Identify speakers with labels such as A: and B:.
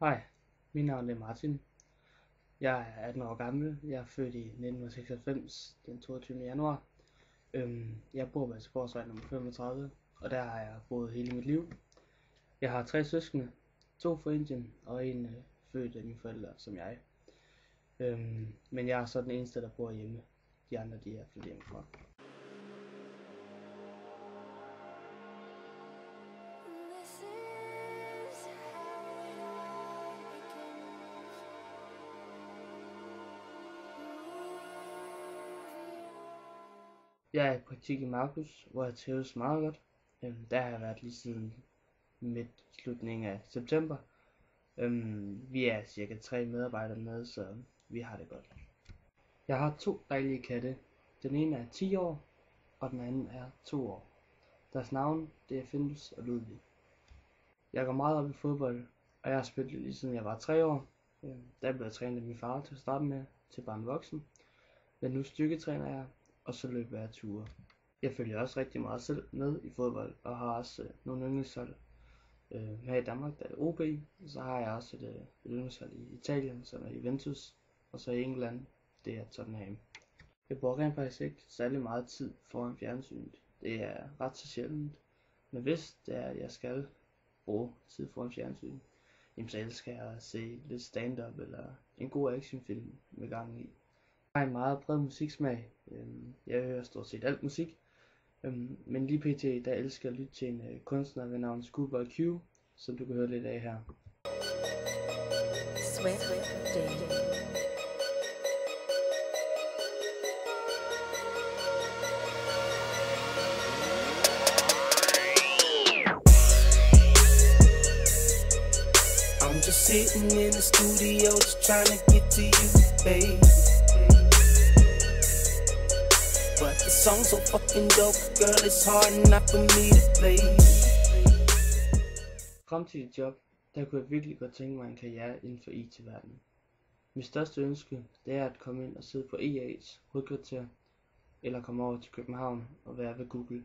A: Hej, mit navn er Martin. Jeg er 18 år gammel. Jeg er født i 1996, den 22. januar. Jeg bor på Helsingborgsvej nummer 35, og der har jeg boet hele mit liv. Jeg har 3 søskende, 2 fra Indien og en født af mine forældre som jeg. Men jeg er så den eneste, der bor hjemme. De andre, de er flyttet hjemmefra. Jeg er i praktik i Markus, hvor jeg trives meget godt. Der har jeg været lige siden slutningen af september. Vi er cirka 3 medarbejdere med, så vi har det godt. Jeg har 2 dejlige katte. Den ene er 10 år, og den anden er 2 år. Deres navn det er Findus og Ludvig. Jeg går meget op i fodbold, og jeg har spillet lige siden jeg var 3 år. Der blev jeg trænet af min far til at starte med, til barn voksen. Men nu styrketræner jeg, og så løber jeg ture. Jeg følger også rigtig meget selv med i fodbold, og har også nogle yndlingshold. Her i Danmark der er OB, så har jeg også et yndlingshold i Italien, som er Juventus, og så i England, det er Tottenham. Jeg bruger rent faktisk ikke særlig meget tid foran fjernsynet. Det er ret så sjældent, men hvis det er, at jeg skal bruge tid foran fjernsynet, så elsker jeg at se lidt stand-up eller en god actionfilm med gang i. Jeg har en meget bred musiksmag. Jeg hører stort set alt musik. Men lige pt. Der elsker jeg at lytte til en kunstner ved navn Schoolboy Q, som du kan høre lidt af her.
B: Swift Dating.
C: I'm just sitting in the studio just trying to get to you, babe. But the song's so fucking dope, girl, it's hard not for me to play.
A: Fremtidigt job, der kunne jeg virkelig godt tænke mig en karriere inden for IT-verdenen. Mit største ønske, det er at komme ind og sidde på EA's hovedkvarter, eller komme over til København og være ved Google.